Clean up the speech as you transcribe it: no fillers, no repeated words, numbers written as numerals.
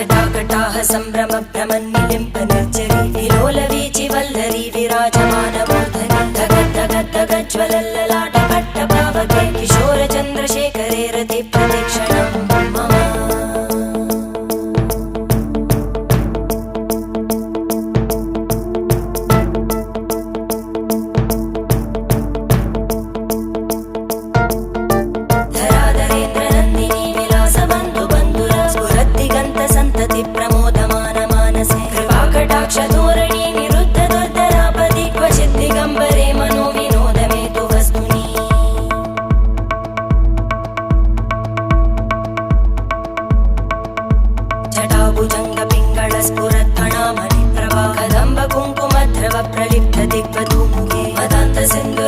जटाकटाह सम्भ्रम भ्रमन्निलिम्प निर्जरी विलोलवीचि वल्लरी विराजमानमूर्धनि धगद्धगद्धगज्ज्वलल्ललाट पट्टपावके किशोर चन्द्रशेखरे रति प्रतीक्षणं मम धोरणी निरुद्ध दुर्धरापदि क्वचित् दिगम्बरे मनो विनोदमे तु वस्तुनि जटाभुजङ्ग पिङ्गळ स्फुरत्फणामणि प्रभा कदम्ब कुङ्कुमध्रव प्रलिप्त दिग्वधूमुखे मदान्त सिन्धु